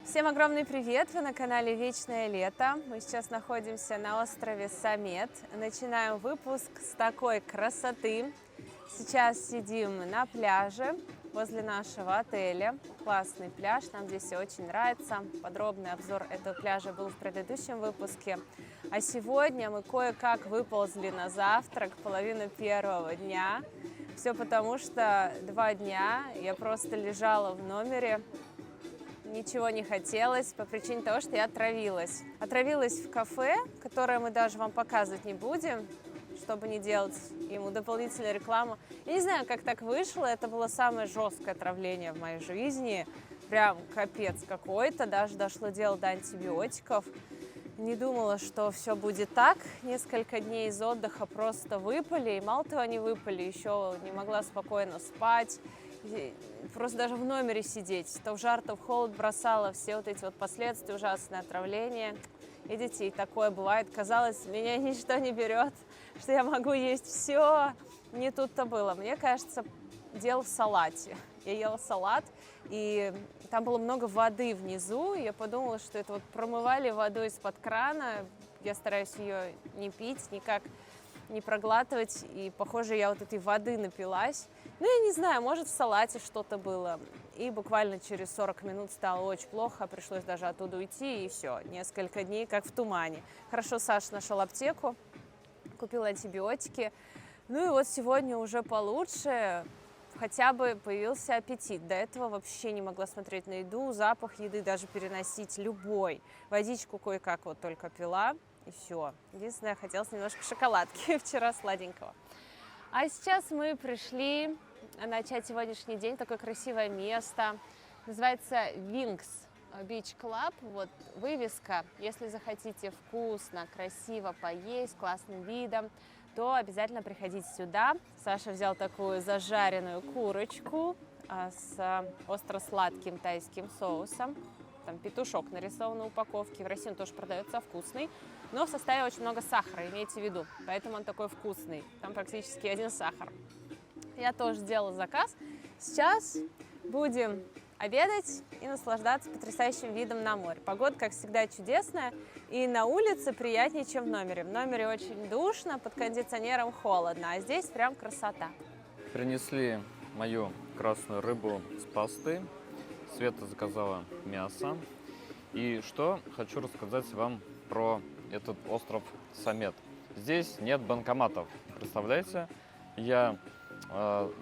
Всем огромный привет! Вы на канале Вечное Лето. Мы сейчас находимся на острове Самет. Начинаем выпуск с такой красоты. Сейчас сидим на пляже возле нашего отеля. Классный пляж, нам здесь все очень нравится. Подробный обзор этого пляжа был в предыдущем выпуске. А сегодня мы кое-как выползли на завтрак, половину первого дня. Все потому, что 2 дня я просто лежала в номере. Ничего не хотелось по причине того, что я отравилась. Отравилась в кафе, которое мы даже вам показывать не будем, чтобы не делать ему дополнительную рекламу. Я не знаю, как так вышло, это было самое жесткое отравление в моей жизни. Прям капец какой-то, даже дошло дело до антибиотиков. Не думала, что все будет так. Несколько дней из отдыха просто выпали. И мало того, они выпали, еще не могла спокойно спать. Просто даже в номере сидеть. То в жар, то в холод бросала. Все вот эти вот последствия, ужасное отравление. Видите, и такое бывает. Казалось, меня ничто не берет, что я могу есть все. Не тут-то было. Мне кажется, дело в салате. Я ела салат, и там было много воды внизу. И я подумала, что это вот промывали водой из-под крана. Я стараюсь ее не пить, никак не проглатывать. И, похоже, я вот этой воды напилась. Ну, я не знаю, может, в салате что-то было. И буквально через 40 минут стало очень плохо. Пришлось даже оттуда уйти, и все. Несколько дней как в тумане. Хорошо, Саша нашел аптеку, купил антибиотики. Ну и вот сегодня уже получше. Хотя бы появился аппетит. До этого вообще не могла смотреть на еду, запах еды даже переносить любой. Водичку кое-как вот только пила, и все. Единственное, хотелось немножко шоколадки вчера сладенького. А сейчас мы пришли начать сегодняшний день. Такое красивое место. Называется Wings Beach Club. Вот вывеска. Если захотите вкусно, красиво поесть, с классным видом, то обязательно приходите сюда. Саша взял такую зажаренную курочку с остро-сладким тайским соусом. Там петушок нарисован на упаковке. В России он тоже продается вкусный, но в составе очень много сахара, имейте в виду. Поэтому он такой вкусный. Там практически один сахар. Я тоже сделала заказ. Сейчас будем обедать и наслаждаться потрясающим видом на море. Погода, как всегда, чудесная, и на улице приятнее, чем в номере. В номере очень душно, под кондиционером холодно, а здесь прям красота. Принесли мою красную рыбу с пастой. Света заказала мясо. И что хочу рассказать вам про этот остров Самет. Здесь нет банкоматов. Представляете? Я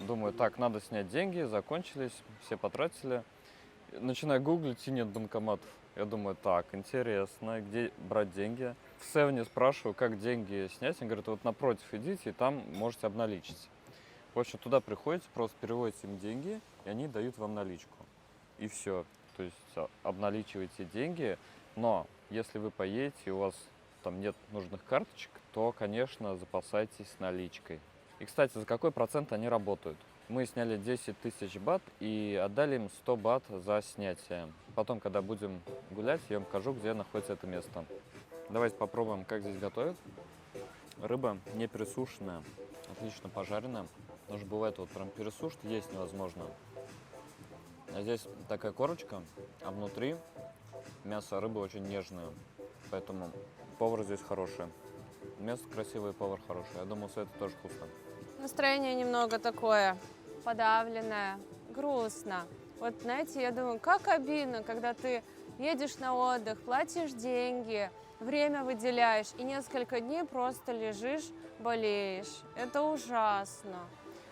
думаю, так, надо снять деньги, закончились, все потратили. Начинаю гуглить, и нет банкоматов. Я думаю, так, интересно, где брать деньги? В Севне спрашиваю, как деньги снять. Они говорят, вот напротив идите, и там можете обналичить. В общем, туда приходите, просто переводите им деньги, и они дают вам наличку. И все. То есть обналичиваете деньги, но если вы поедете, и у вас там нет нужных карточек, то, конечно, запасайтесь наличкой. И, кстати, за какой процент они работают? Мы сняли 10 тысяч бат и отдали им 100 бат за снятие. Потом, когда будем гулять, я вам покажу, где находится это место. Давайте попробуем, как здесь готовят. Рыба не пересушенная, отлично пожаренная. Потому что бывает, вот прям пересушить есть невозможно. А здесь такая корочка, а внутри мясо рыбы очень нежное. Поэтому повар здесь хороший. Место красивое, повар хороший. Я думаю, что это тоже вкусно. Настроение немного такое подавленное, грустно. Вот, знаете, я думаю, как обидно, когда ты едешь на отдых, платишь деньги, время выделяешь, и несколько дней просто лежишь, болеешь. Это ужасно.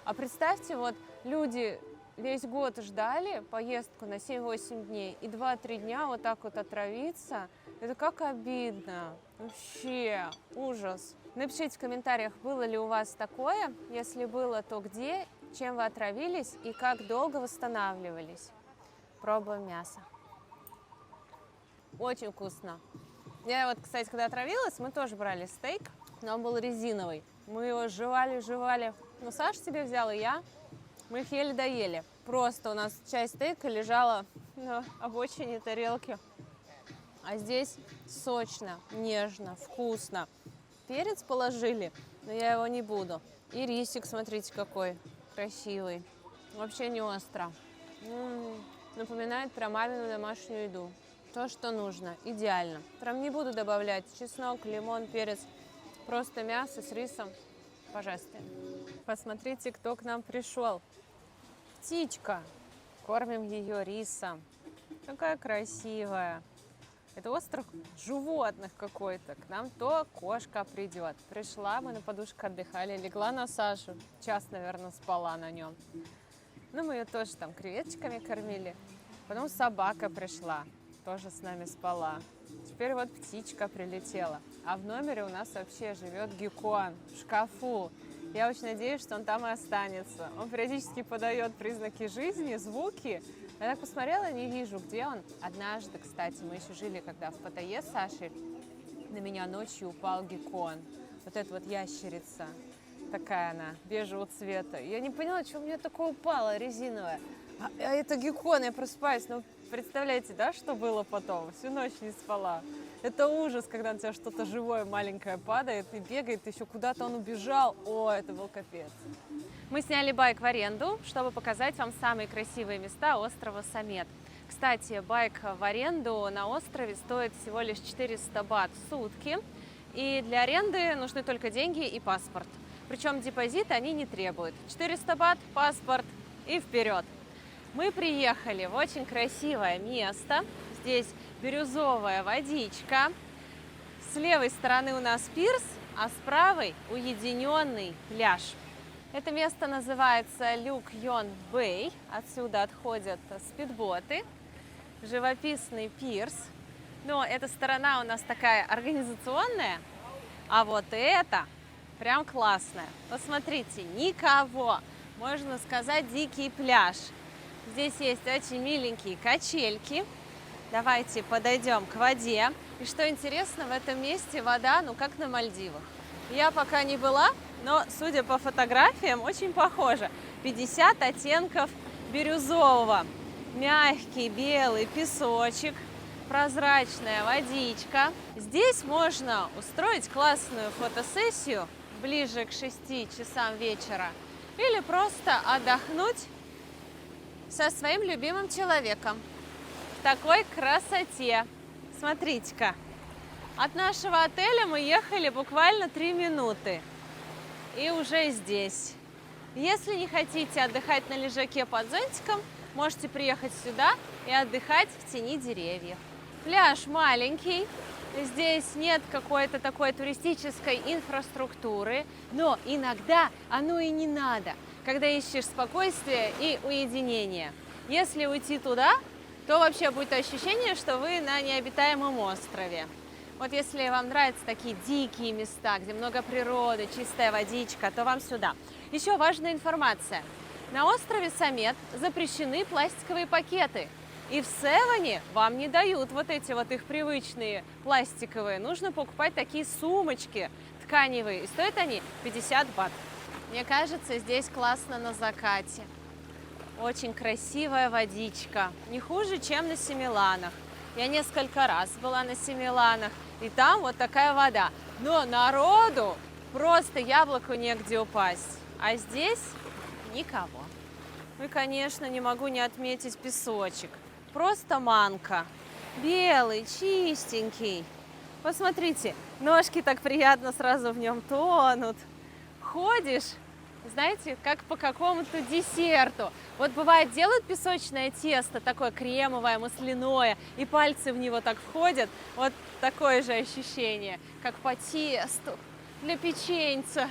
А представьте, вот люди весь год ждали поездку на 7-8 дней, и 2-3 дня вот так вот отравиться, это как обидно. Вообще, ужас. Напишите в комментариях, было ли у вас такое, если было, то где, чем вы отравились и как долго восстанавливались. Пробуем мясо. Очень вкусно. Я вот, кстати, когда отравилась, мы тоже брали стейк, но он был резиновый. Мы его жевали. Ну, Саша себе взял, и я. Мы их еле доели. Просто у нас часть стейка лежала на обочине тарелки. А здесь сочно, нежно, вкусно. Перец положили, но я его не буду. И рисик, смотрите, какой красивый. Вообще не остро. Напоминает про мамину домашнюю еду. То, что нужно. Идеально. Прям не буду добавлять чеснок, лимон, перец. Просто мясо с рисом. Пожалуйста. Посмотрите, кто к нам пришел. Птичка. Кормим ее рисом. Какая красивая. Это остров животных какой-то. К нам то кошка придет. Пришла, мы на подушке отдыхали, легла на Сашу. Час, наверное, спала на нем. Ну, мы ее тоже там креветочками кормили. Потом собака пришла, тоже с нами спала. Теперь вот птичка прилетела. А в номере у нас вообще живет геккон в шкафу. Я очень надеюсь, что он там и останется. Он периодически подает признаки жизни, звуки. Я так посмотрела, не вижу, где он. Однажды, кстати, мы еще жили, когда в Паттайе с Сашей, на меня ночью упал геккон. Вот эта вот ящерица. Такая она, бежевого цвета. Я не поняла, что у меня такое упало, резиновое. А это геккон, я просыпаюсь. Ну, представляете, да, что было потом? Всю ночь не спала. Это ужас, когда на тебя что-то живое маленькое падает и бегает, еще куда-то он убежал. О, это был капец. Мы сняли байк в аренду, чтобы показать вам самые красивые места острова Самет. Кстати, байк в аренду на острове стоит всего лишь 400 бат в сутки. И для аренды нужны только деньги и паспорт. Причем депозит они не требуют. 400 бат, паспорт и вперед. Мы приехали в очень красивое место. Здесь бирюзовая водичка. С левой стороны у нас пирс, а с правой уединенный пляж. Это место называется Люк Йон Бэй. Отсюда отходят спидботы. Живописный пирс. Но эта сторона у нас такая организационная, а вот это прям классная. Посмотрите, никого. Можно сказать, дикий пляж. Здесь есть очень миленькие качельки. Давайте подойдем к воде. И что интересно, в этом месте вода, ну как на Мальдивах. Я пока не была, но, судя по фотографиям, очень похоже. 50 оттенков бирюзового. Мягкий белый песочек, прозрачная водичка. Здесь можно устроить классную фотосессию ближе к 6 часам вечера или просто отдохнуть со своим любимым человеком в такой красоте. Смотрите-ка, от нашего отеля мы ехали буквально 3 минуты и уже здесь. Если не хотите отдыхать на лежаке под зонтиком, можете приехать сюда и отдыхать в тени деревьев. Пляж маленький, здесь нет какой-то такой туристической инфраструктуры, но иногда оно и не надо, когда ищешь спокойствие и уединение. Если уйти туда, то вообще будет ощущение, что вы на необитаемом острове. Вот если вам нравятся такие дикие места, где много природы, чистая водичка, то вам сюда. Еще важная информация. На острове Самет запрещены пластиковые пакеты. И в Севене вам не дают вот эти вот их привычные пластиковые. Нужно покупать такие сумочки тканевые. И стоят они 50 бат. Мне кажется, здесь классно на закате. Очень красивая водичка. Не хуже, чем на Семиланах. Я несколько раз была на Семиланах. И там вот такая вода. Но народу просто яблоку негде упасть. А здесь никого. Ну и, конечно, не могу не отметить песочек. Просто манка. Белый, чистенький. Посмотрите, ножки так приятно сразу в нем тонут. Ходишь, знаете, как по какому-то десерту. Вот бывает, делают песочное тесто, такое кремовое, масляное, и пальцы в него так входят. Вот такое же ощущение, как по тесту для печеньца.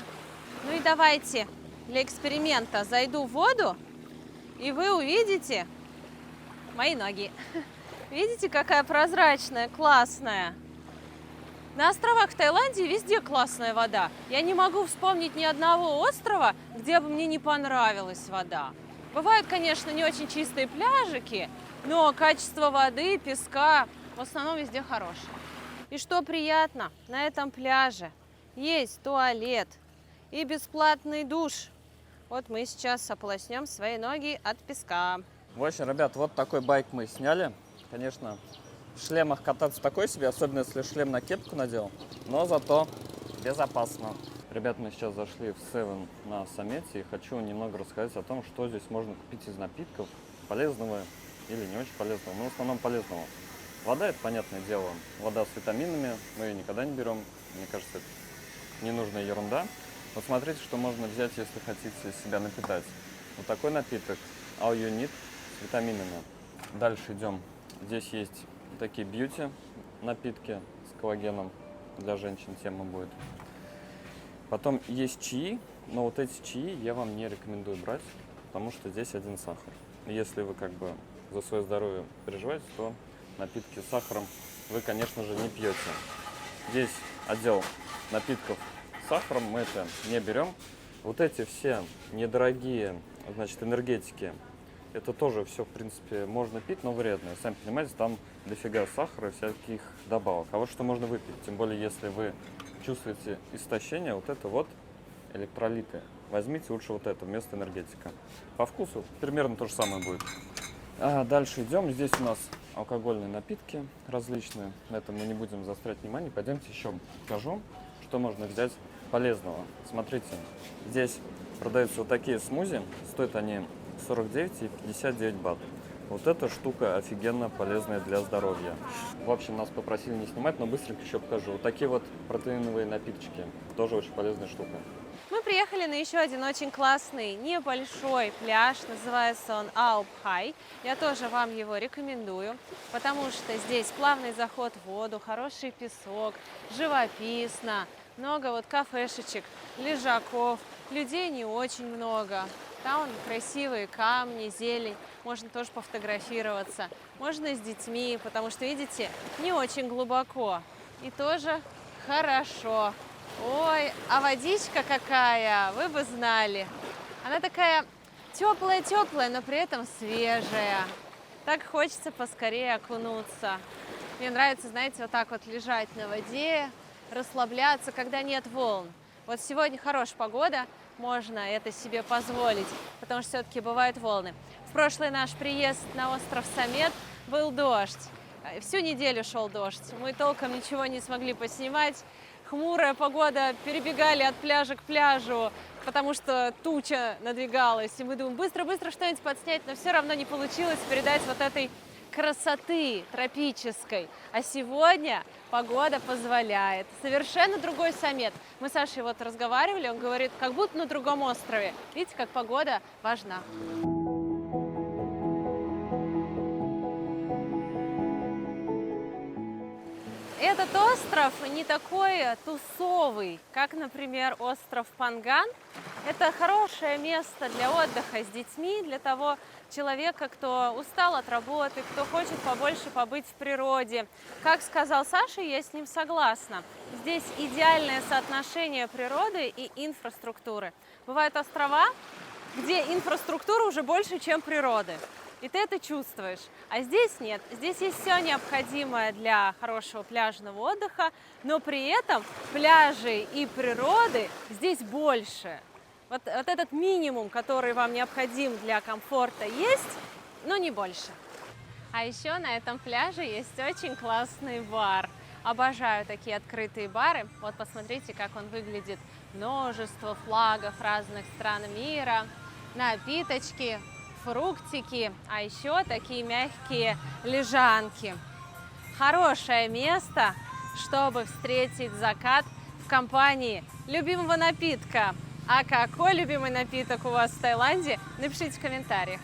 Ну и давайте для эксперимента зайду в воду, и вы увидите мои ноги. Видите, какая прозрачная, классная. На островах в Таиланде везде классная вода. Я не могу вспомнить ни одного острова, где бы мне не понравилась вода. Бывают, конечно, не очень чистые пляжики, но качество воды, песка в основном везде хорошее. И что приятно, на этом пляже есть туалет и бесплатный душ. Вот мы сейчас ополоснем свои ноги от песка. В общем, ребят, вот такой байк мы сняли. Конечно, в шлемах кататься такой себе, особенно если шлем на кепку надел, но зато безопасно. Ребят, мы сейчас зашли в Seven на Самете и хочу немного рассказать о том, что здесь можно купить из напитков, полезного или не очень полезного, но в основном полезного. Вода, это понятное дело, вода с витаминами, мы ее никогда не берем. Мне кажется, это ненужная ерунда. Но смотрите, что можно взять, если хотите себя напитать. Вот такой напиток All You Need с витаминами. Дальше идем. Здесь есть такие бьюти напитки с коллагеном. Для женщин тема будет. Потом есть чаи, но вот эти чаи я вам не рекомендую брать, потому что здесь один сахар. Если вы как бы за свое здоровье переживаете, то напитки с сахаром вы, конечно же, не пьете. Здесь отдел напитков с сахаром, мы это не берем. Вот эти все недорогие, значит, энергетики, это тоже все, в принципе, можно пить, но вредно. Сами понимаете, там дофига сахара и всяких добавок. А вот что можно выпить, тем более, если вы чувствуете истощение, вот это вот электролиты. Возьмите лучше вот это вместо энергетика. По вкусу примерно то же самое будет. Дальше идем. Здесь у нас алкогольные напитки различные. На этом мы не будем заострять внимание. Пойдемте еще покажу, что можно взять полезного. Смотрите, здесь продаются вот такие смузи. Стоят они 49 и 59 бат. Вот эта штука офигенно полезная для здоровья. В общем, нас попросили не снимать, но быстренько еще покажу. Вот такие вот протеиновые напиточки. Тоже очень полезная штука. Мы приехали на еще один очень классный небольшой пляж, называется он Алп-Хай. Я тоже вам его рекомендую, потому что здесь плавный заход в воду, хороший песок, живописно, много вот кафешечек, лежаков, людей не очень много. Там красивые камни, зелень, можно тоже пофотографироваться, можно с детьми, потому что, видите, не очень глубоко и тоже хорошо. Ой, а водичка какая, вы бы знали. Она такая теплая-теплая, но при этом свежая. Так хочется поскорее окунуться. Мне нравится, знаете, вот так вот лежать на воде, расслабляться, когда нет волн. Вот сегодня хорошая погода, можно это себе позволить, потому что все-таки бывают волны. В прошлый наш приезд на остров Самет был дождь. Всю неделю шел дождь. Мы толком ничего не смогли поснимать. Хмурая погода, перебегали от пляжа к пляжу, потому что туча надвигалась. И мы думаем, быстро-быстро что-нибудь подснять, но все равно не получилось передать вот этой красоты тропической. А сегодня погода позволяет. Совершенно другой Самет. Мы с Сашей вот разговаривали, он говорит, как будто на другом острове. Видите, как погода важна. Этот остров не такой тусовый, как, например, остров Панган. Это хорошее место для отдыха с детьми, для того человека, кто устал от работы, кто хочет побольше побыть в природе. Как сказал Саша, я с ним согласна. Здесь идеальное соотношение природы и инфраструктуры. Бывают острова, где инфраструктура уже больше, чем природы. И ты это чувствуешь. А здесь нет. Здесь есть все необходимое для хорошего пляжного отдыха, но при этом пляжей и природы здесь больше. Вот этот минимум, который вам необходим для комфорта, есть, но не больше. А еще на этом пляже есть очень классный бар. Обожаю такие открытые бары. Вот посмотрите, как он выглядит. Множество флагов разных стран мира, напиточки, фруктики, а еще такие мягкие лежанки. Хорошее место, чтобы встретить закат в компании любимого напитка. А какой любимый напиток у вас в Таиланде? Напишите в комментариях.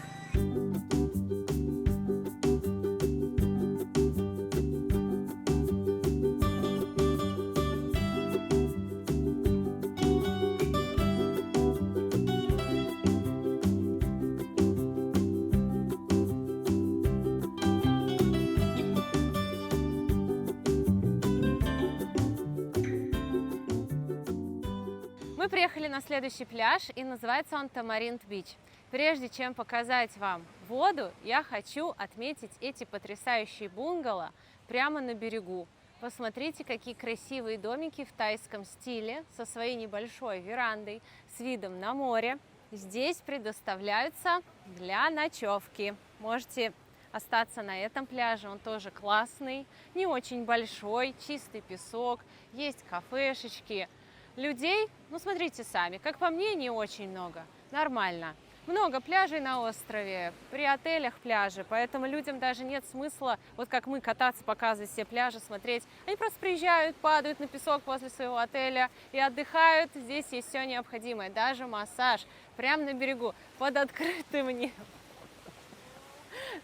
Мы приехали на следующий пляж, и называется он Тамаринт-Бич. Прежде чем показать вам воду, я хочу отметить эти потрясающие бунгало прямо на берегу. Посмотрите, какие красивые домики в тайском стиле, со своей небольшой верандой, с видом на море. Здесь предоставляются для ночевки. Можете остаться на этом пляже, он тоже классный, не очень большой, чистый песок, есть кафешечки. Людей, ну смотрите сами, как по мне, не очень много, нормально. много пляжей на острове, при отелях пляжи, поэтому людям даже нет смысла, вот как мы, кататься, показывать все пляжи, смотреть. Они просто приезжают, падают на песок возле своего отеля и отдыхают. Здесь есть все необходимое, даже массаж, прямо на берегу, под открытым небом.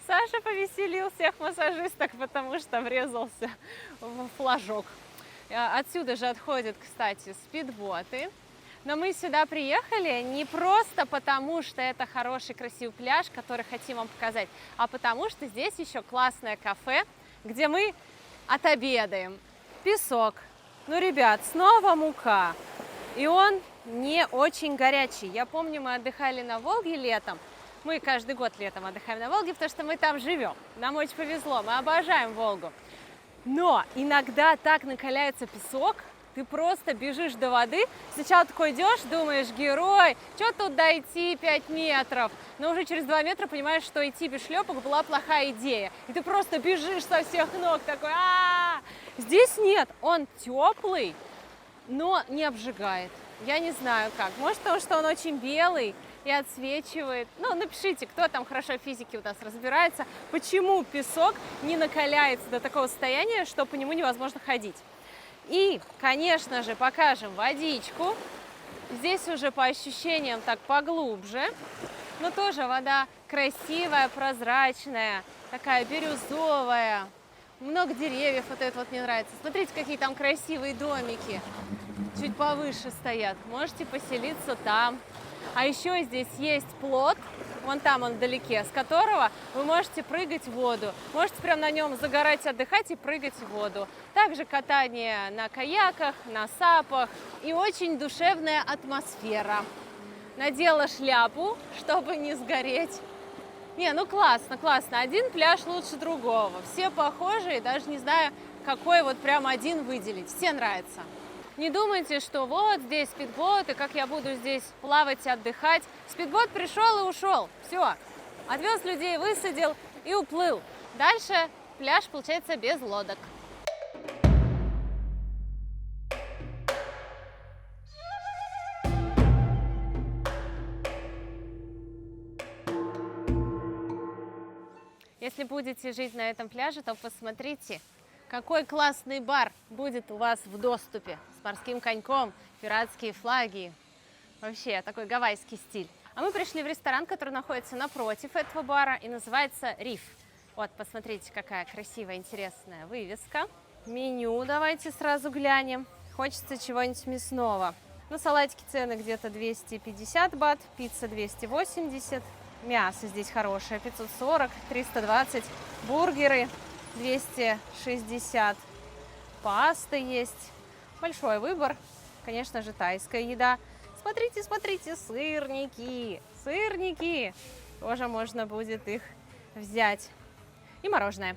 Саша повеселил всех массажисток, потому что врезался в флажок. Отсюда же отходят, кстати, спидботы. Но мы сюда приехали не просто потому, что это хороший, красивый пляж, который хотим вам показать, а потому что здесь еще классное кафе, где мы отобедаем. Песок. Ну, ребят, снова мука. И он не очень горячий. Я помню, мы отдыхали на Волге летом. Мы каждый год летом отдыхаем на Волге, потому что мы там живем. Нам очень повезло, мы обожаем Волгу. Но иногда так накаляется песок, ты просто бежишь до воды, сначала такой идешь, думаешь, герой, что тут дойти 5 метров? Но уже через 2 метра понимаешь, что идти без шлепок была плохая идея. И ты просто бежишь со всех ног, такой, Здесь нет, он теплый, но не обжигает. Я не знаю как, может потому что он очень белый и отсвечивает. Ну, напишите, кто там хорошо в физике у нас разбирается, почему песок не накаляется до такого состояния, что по нему невозможно ходить. И, конечно же, покажем водичку. Здесь уже по ощущениям так поглубже, но тоже вода красивая, прозрачная, такая бирюзовая. Много деревьев, вот это вот мне нравится. Смотрите, какие там красивые домики. Чуть повыше стоят. Можете поселиться там. А еще здесь есть плот, вон там он вдалеке, с которого вы можете прыгать в воду. Можете прям на нем загорать, отдыхать и прыгать в воду. Также катание на каяках, на сапах и очень душевная атмосфера. Надела шляпу, чтобы не сгореть. Не, ну классно, классно. Один пляж лучше другого. Все похожие, даже не знаю, какой вот прям один выделить. Все нравятся. Не думайте, что вот здесь спидбот, и как я буду здесь плавать и отдыхать. Спидбот пришел и ушел. Все. Отвез людей, высадил и уплыл. Дальше пляж получается без лодок. Если будете жить на этом пляже, то посмотрите, какой классный бар будет у вас в доступе с морским коньком, пиратские флаги. Вообще такой гавайский стиль. А мы пришли в ресторан, который находится напротив этого бара и называется «Риф». Вот, посмотрите, какая красивая, интересная вывеска. Меню давайте сразу глянем. Хочется чего-нибудь мясного. На салатики цены где-то 250 бат, пицца 280. Мясо здесь хорошее, 540, 320. Бургеры 260. Паста есть. Большой выбор. Конечно же, тайская еда. Смотрите, смотрите, сырники. Сырники. Тоже можно будет их взять. И мороженое.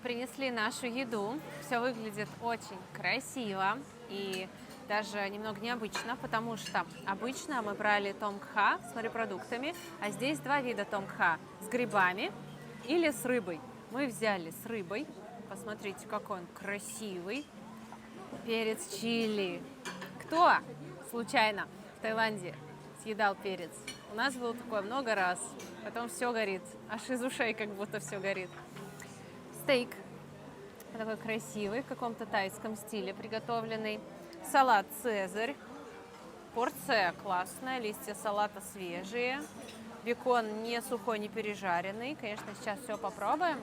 Принесли нашу еду. Все выглядит очень красиво и даже немного необычно, потому что обычно мы брали тонгха с морепродуктами, а здесь два вида тонгха: с грибами или с рыбой. Мы взяли с рыбой. Посмотрите, какой он красивый. Перец чили. Кто случайно в Таиланде съедал перец? У нас было такое много раз. Потом все горит. Аж из ушей как будто все горит. Стейк. Такой красивый, в каком-то тайском стиле приготовленный. Салат «Цезарь». Порция классная, листья салата свежие. Бекон не сухой, не пережаренный. Конечно, сейчас все попробуем.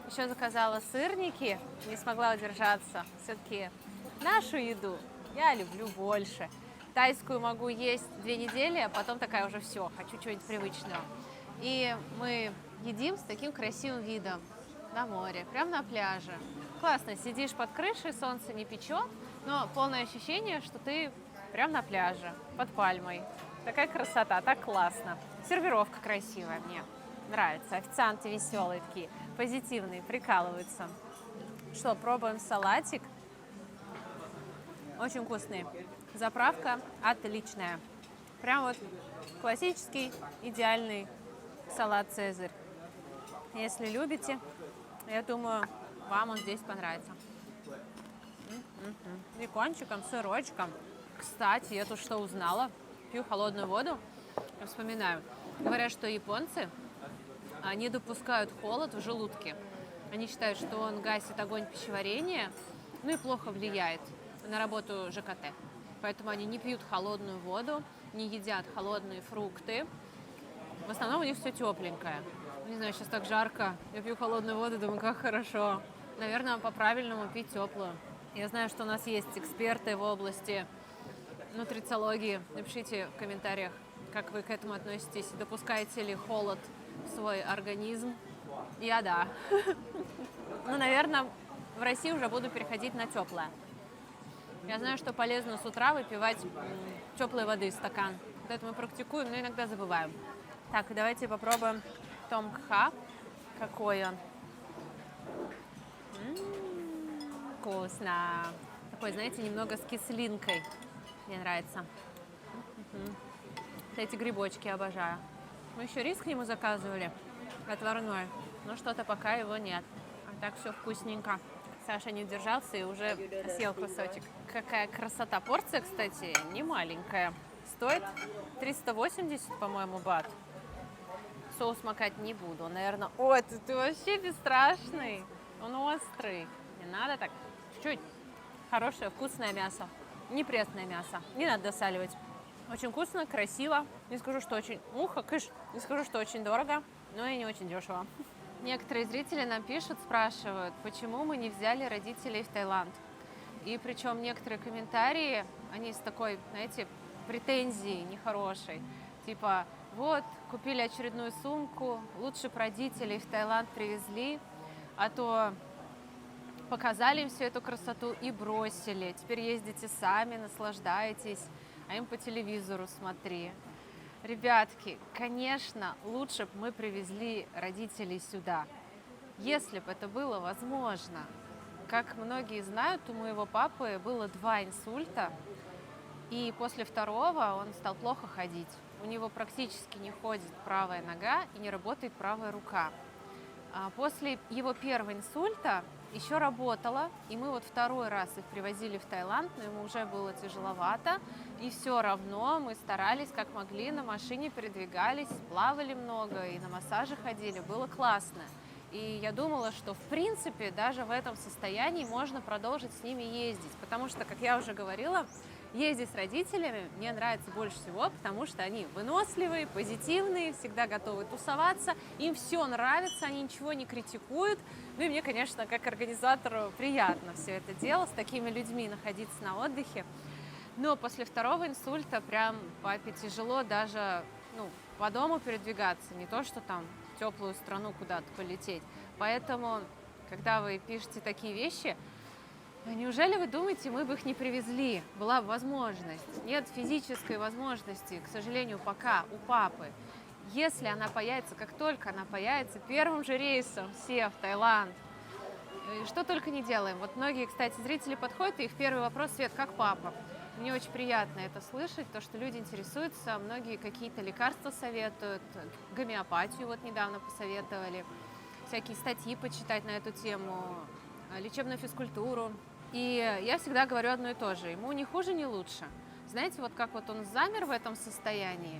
Еще заказала сырники, не смогла удержаться. Все-таки нашу еду я люблю больше. Тайскую могу есть 2 недели, а потом такая уже все, хочу чего-нибудь привычного. И мы едим с таким красивым видом на море, прямо на пляже. Классно, сидишь под крышей, солнце не печет, но полное ощущение, что ты прямо на пляже, под пальмой. Такая красота, так классно. Сервировка красивая, мне нравится. Официанты веселые такие, позитивные, прикалываются. Что, пробуем салатик. Очень вкусный. Заправка отличная. Прям вот классический, идеальный салат «Цезарь». Если любите, я думаю, вам он здесь понравится. Бекончиком, сырочком. Кстати, я тут что узнала? Пью холодную воду. Я вспоминаю. Говорят, что японцы, они допускают холод в желудке. Они считают, что он гасит огонь пищеварения, ну и плохо влияет на работу ЖКТ. Поэтому они не пьют холодную воду, не едят холодные фрукты. В основном у них все тепленькое. Не знаю, сейчас так жарко. Я пью холодную воду, думаю, как хорошо. Наверное, по-правильному пить теплую. Я знаю, что у нас есть эксперты в области нутрициологии. Напишите в комментариях, как вы к этому относитесь. Допускаете ли холод в свой организм? Я да. Ну, наверное, в России уже буду переходить на теплое. Я знаю, что полезно с утра выпивать теплой воды стакан. Вот это мы практикуем, но иногда забываем. Так, давайте попробуем томкха. Какой он? Вкусно. Такой, знаете, немного с кислинкой. Мне нравится. Эти грибочки обожаю. Мы еще рис к нему заказывали, отварной, но что-то пока его нет. А так все вкусненько. Саша не удержался и уже съел кусочек. Какая красота. Порция, кстати, не маленькая. Стоит 380, по-моему, бат. Соус макать не буду. Наверное, ой, ты вообще бесстрашный. Он острый. Не надо так. Чуть-чуть. Хорошее, вкусное мясо. Не пресное мясо. Не надо досаливать. Очень вкусно, красиво. Не скажу, что очень... кыш. Не скажу, что очень дорого, но и не очень дешево. Некоторые зрители нам пишут, спрашивают, почему мы не взяли родителей в Таиланд. И причем некоторые комментарии, они с такой, знаете, претензией нехорошей. Типа, вот, купили очередную сумку, лучше бы родителей в Таиланд привезли, а то показали им всю эту красоту и бросили. Теперь ездите сами, наслаждаетесь, а им по телевизору смотри. Ребятки, конечно, лучше бы мы привезли родителей сюда, если бы это было возможно. Как многие знают, у моего папы было 2 инсульта, и после второго он стал плохо ходить. У него практически не ходит правая нога и не работает правая рука. А после его первого инсульта еще работала, и мы вот 2-й раз их привозили в Таиланд, но ему уже было тяжеловато, и все равно мы старались как могли, на машине передвигались, плавали много и на массажи ходили, было классно. И я думала, что в принципе даже в этом состоянии можно продолжить с ними ездить, потому что, как я уже говорила, ездить с родителями мне нравится больше всего, потому что они выносливые, позитивные, всегда готовы тусоваться, им все нравится, они ничего не критикуют. Ну и мне, конечно, как организатору приятно все это дело, с такими людьми находиться на отдыхе. Но после 2-го инсульта прям папе тяжело даже по дому передвигаться, не то что там в теплую страну куда-то полететь. Поэтому, когда вы пишете такие вещи, неужели вы думаете, мы бы их не привезли? Была бы возможность. Нет физической возможности, к сожалению, пока у папы. Если она появится, как только она появится, первым же рейсом все в Таиланд. Что только не делаем. Вот многие, кстати, зрители подходят, и их первый вопрос: Свет, как папа? Мне очень приятно это слышать, то, что люди интересуются, многие какие-то лекарства советуют, гомеопатию вот недавно посоветовали, всякие статьи почитать на эту тему, лечебную физкультуру. И я всегда говорю одно и то же: ему ни хуже, ни лучше. Знаете, вот как вот он замер в этом состоянии,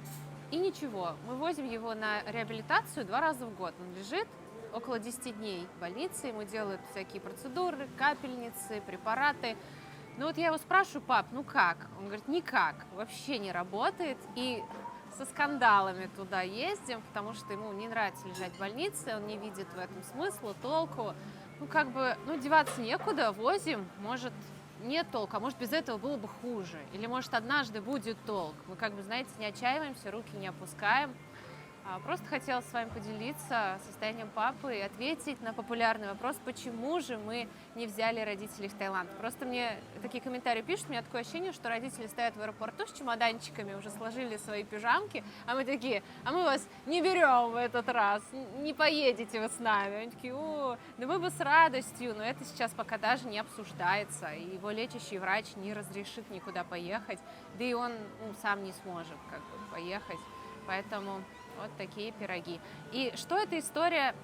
и ничего, мы возим его на реабилитацию 2 раза в год. Он лежит около 10 дней в больнице, ему делают всякие процедуры, капельницы, препараты. Ну вот я его спрашиваю: пап, ну как? Он говорит: никак, вообще не работает. И со скандалами туда ездим, потому что ему не нравится лежать в больнице, он не видит в этом смысла, толку. Деваться некуда, возим, может, нет толка, а может, без этого было бы хуже. Или, может, однажды будет толк. Мы, знаете, не отчаиваемся, руки не опускаем. Просто хотела с вами поделиться состоянием папы и ответить на популярный вопрос, почему же мы не взяли родителей в Таиланд. Просто мне такие комментарии пишут, у меня такое ощущение, что родители стоят в аэропорту с чемоданчиками, уже сложили свои пижамки, а мы такие: а мы вас не берем в этот раз, не поедете вы с нами. Они такие: да мы бы с радостью, но это сейчас пока даже не обсуждается, и его лечащий врач не разрешит никуда поехать, да и он сам не сможет поехать, поэтому... Вот такие пироги. И что эта история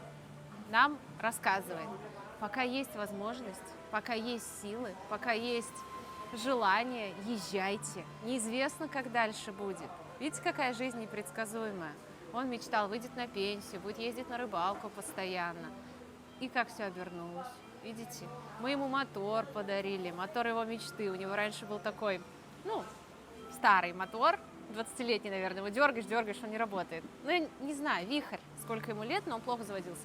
нам рассказывает? Пока есть возможность, пока есть силы, пока есть желание, езжайте. Неизвестно, как дальше будет. Видите, какая жизнь непредсказуемая. Он мечтал, выйдет на пенсию, будет ездить на рыбалку постоянно. И как все обернулось. Видите? Мы ему мотор подарили, мотор его мечты. У него раньше был такой, ну, старый мотор, 20-летний, наверное, его дергаешь, он не работает. Ну, я не знаю, вихрь, сколько ему лет, но он плохо заводился.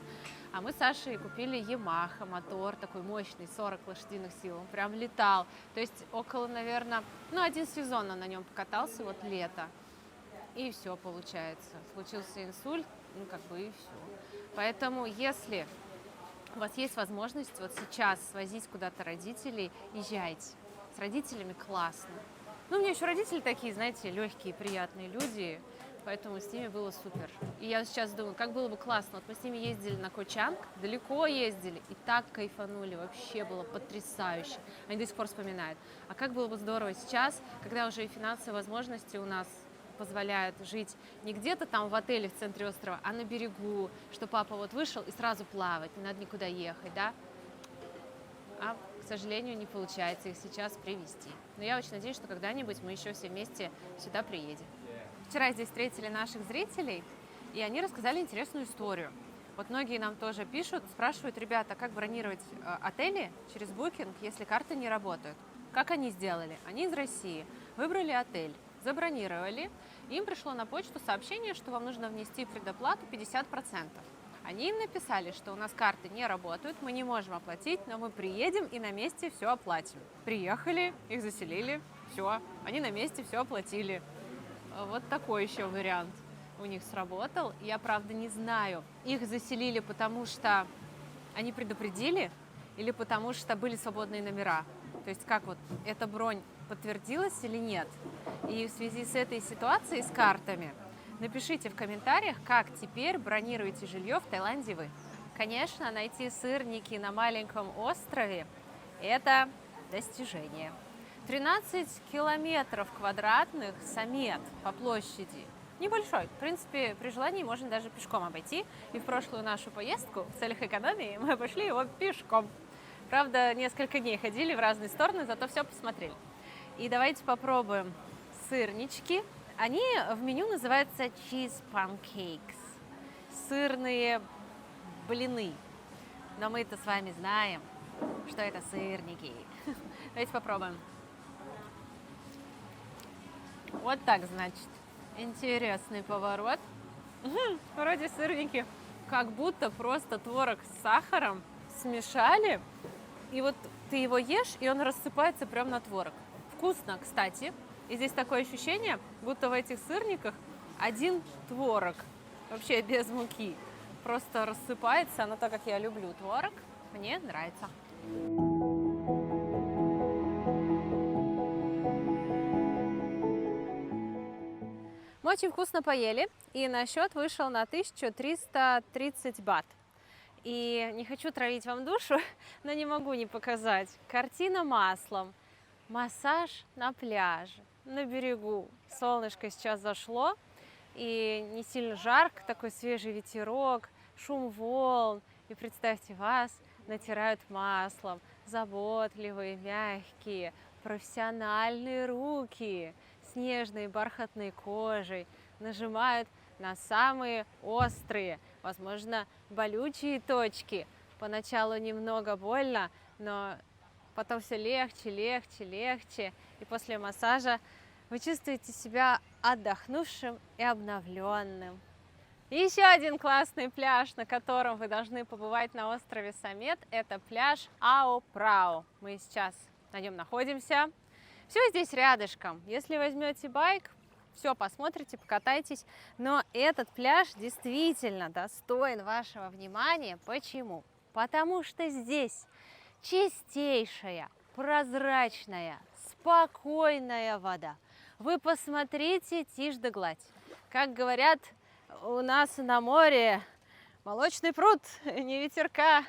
А мы с Сашей купили Yamaha мотор, такой мощный, 40 лошадиных сил, он прям летал. То есть около, наверное, ну, один сезон он на нем покатался, вот лето. И все получается. Случился инсульт, ну, как бы и все. Поэтому, если у вас есть возможность вот сейчас свозить куда-то родителей, езжайте. С родителями классно. Ну, у меня еще родители такие, знаете, легкие, приятные люди, поэтому с ними было супер. И я сейчас думаю, как было бы классно. Вот мы с ними ездили на Кочанг, далеко ездили, и так кайфанули, вообще было потрясающе. Они до сих пор вспоминают. А как было бы здорово сейчас, когда уже и финансовые возможности у нас позволяют жить не где-то там в отеле в центре острова, а на берегу, что папа вот вышел и сразу плавать, не надо никуда ехать, да? А, к сожалению, не получается их сейчас привезти. Но я очень надеюсь, что когда-нибудь мы еще все вместе сюда приедем. Вчера здесь встретили наших зрителей, и они рассказали интересную историю. Вот многие нам тоже пишут, спрашивают, ребята, как бронировать отели через Booking, если карты не работают. Как они сделали? Они из России выбрали отель, забронировали, и им пришло на почту сообщение, что вам нужно внести предоплату 50%. Они им написали, что у нас карты не работают, мы не можем оплатить, но мы приедем и на месте все оплатим. Приехали, их заселили, все, они на месте все оплатили. Вот такой еще вариант у них сработал. Я, правда, не знаю, их заселили, потому что они предупредили или потому что были свободные номера. То есть как вот эта бронь подтвердилась или нет. И в связи с этой ситуацией с картами напишите в комментариях, как теперь бронируете жилье в Таиланде вы. Конечно, найти сырники на маленьком острове – это достижение. 13 километров квадратных Самет по площади. Небольшой. В принципе, при желании можно даже пешком обойти. И в прошлую нашу поездку в целях экономии мы обошли его пешком. Правда, несколько дней ходили в разные стороны, зато все посмотрели. И давайте попробуем сырнички. Они в меню называются cheese pancakes. Сырные блины. Но мы-то с вами знаем, что это сырники. Давайте попробуем. Вот так, значит. Интересный поворот. Вроде сырники. Как будто просто творог с сахаром смешали. И вот ты его ешь, и он рассыпается прямо на творог. Вкусно, кстати. И здесь такое ощущение, будто в этих сырниках один творог. Вообще без муки. Просто рассыпается. Но так как я люблю творог, мне нравится. Мы очень вкусно поели, и на счет вышел на 1330 бат. И не хочу травить вам душу, но не могу не показать. Картина маслом, массаж на пляже, на берегу. Солнышко сейчас зашло, и не сильно жарко, такой свежий ветерок, шум волн. И представьте, вас натирают маслом, заботливые, мягкие, профессиональные руки с нежной бархатной кожей нажимают на самые острые, возможно, болючие точки. Поначалу немного больно, но потом все легче, легче, легче. И после массажа вы чувствуете себя отдохнувшим и обновленным. И еще один классный пляж, на котором вы должны побывать на острове Самет, это пляж Ао-Прао. Мы сейчас на нем находимся. Все здесь рядышком. Если возьмете байк, все посмотрите, покатайтесь. Но этот пляж действительно достоин вашего внимания. Почему? Потому что здесь чистейшая, прозрачная, спокойная вода. Вы посмотрите, тишь да гладь. Как говорят у нас на море, молочный пруд, не ветерка.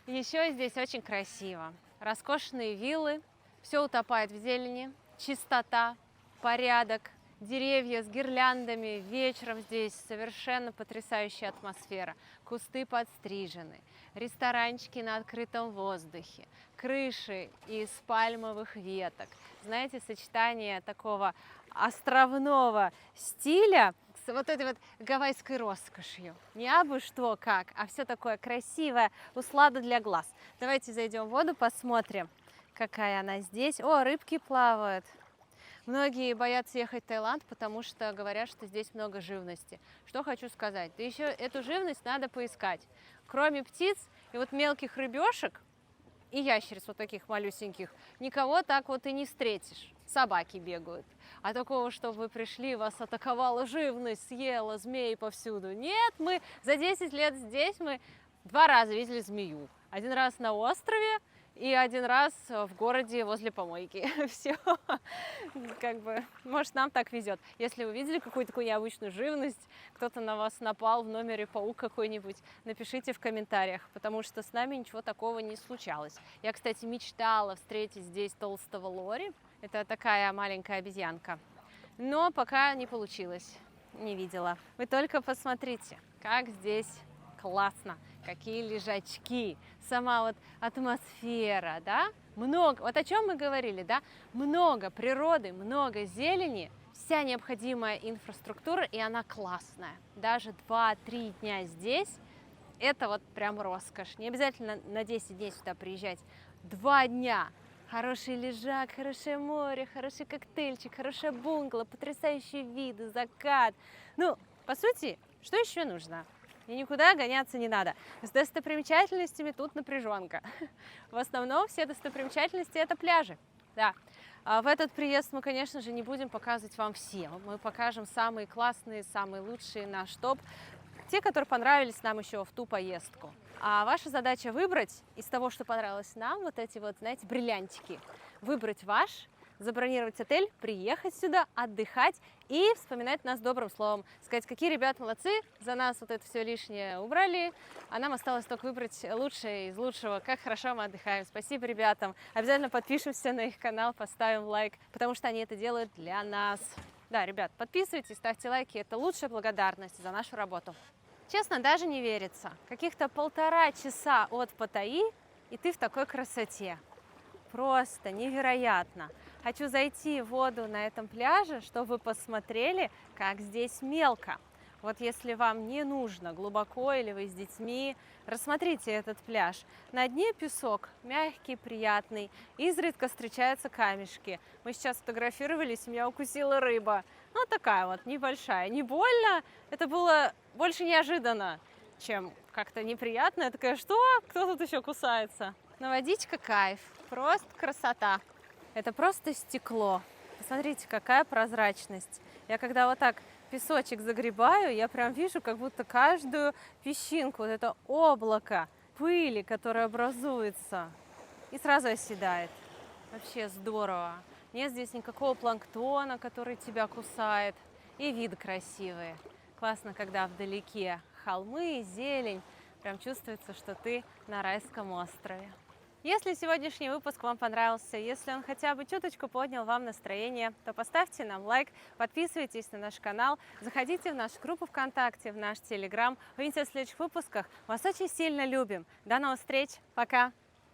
Еще здесь очень красиво. Роскошные виллы, все утопает в зелени, чистота, порядок, деревья с гирляндами. Вечером здесь совершенно потрясающая атмосфера. Кусты подстрижены, ресторанчики на открытом воздухе, крыши из пальмовых веток. Знаете, сочетание такого островного стиля с вот этой вот гавайской роскошью. Не абы что как, а все такое красивое, услада для глаз. Давайте зайдем в воду, посмотрим, какая она здесь. О, рыбки плавают. Многие боятся ехать в Таиланд, потому что говорят, что здесь много живности. Что хочу сказать, да еще эту живность надо поискать. Кроме птиц и вот мелких рыбешек и ящериц вот таких малюсеньких, никого так вот и не встретишь. Собаки бегают. А такого, чтобы вы пришли, вас атаковала живность, съела змеи повсюду. Нет, мы за 10 лет здесь мы 2 раза видели змею. 1 раз на острове и 1 раз в городе возле помойки. Все. Как бы, может, нам так везет. Если вы видели какую-то такую необычную живность, кто-то на вас напал в номере, паук какой-нибудь, напишите в комментариях, потому что с нами ничего такого не случалось. Я, кстати, мечтала встретить здесь толстого лори. Это такая маленькая обезьянка. Но пока не получилось, не видела. Вы только посмотрите, как здесь классно, какие лежачки, сама вот атмосфера, да? Много, вот о чем мы говорили, да? Много природы, много зелени, вся необходимая инфраструктура, и она классная. Даже 2-3 дня здесь, это вот прям роскошь. Не обязательно на 10 дней сюда приезжать. 2 дня. Хороший лежак, хорошее море, хороший коктейльчик, хорошая бунгало, потрясающие виды, закат. Ну, по сути, что еще нужно? И никуда гоняться не надо. С достопримечательностями тут напряженка. В основном все достопримечательности это пляжи. Да. А в этот приезд мы, конечно же, не будем показывать вам все. Мы покажем самые классные, самые лучшие наш топ. Те, которые понравились нам еще в ту поездку. А ваша задача выбрать из того, что понравилось нам, вот эти вот, знаете, бриллиантики. Выбрать ваш, забронировать отель, приехать сюда, отдыхать и вспоминать нас добрым словом. Сказать, какие ребята молодцы, за нас вот это все лишнее убрали, а нам осталось только выбрать лучшее из лучшего. Как хорошо мы отдыхаем. Спасибо ребятам. Обязательно подпишемся на их канал, поставим лайк, потому что они это делают для нас. Да, ребят, подписывайтесь, ставьте лайки. Это лучшая благодарность за нашу работу. Честно, даже не верится. Каких-то 1,5 часа от Паттайи, и ты в такой красоте. Просто невероятно. Хочу зайти в воду на этом пляже, чтобы вы посмотрели, как здесь мелко. Вот если вам не нужно глубоко или вы с детьми, рассмотрите этот пляж. На дне песок мягкий, приятный, изредка встречаются камешки. Мы сейчас фотографировались, меня укусила рыба. Ну, такая вот, небольшая. Не больно, это было больше неожиданно, чем как-то неприятно. Я такая, что? Кто тут еще кусается? Но водичка кайф, просто красота. Это просто стекло. Посмотрите, какая прозрачность. Я когда вот так песочек загребаю, я прям вижу как будто каждую песчинку, вот это облако пыли, которое образуется, и сразу оседает. Вообще здорово. Нет здесь никакого планктона, который тебя кусает. И виды красивые. Классно, когда вдалеке холмы, зелень. Прям чувствуется, что ты на райском острове. Если сегодняшний выпуск вам понравился, если он хотя бы чуточку поднял вам настроение, то поставьте нам лайк, подписывайтесь на наш канал, заходите в нашу группу ВКонтакте, в наш Телеграм. Увидимся в следующих выпусках. Вас очень сильно любим. До новых встреч. Пока.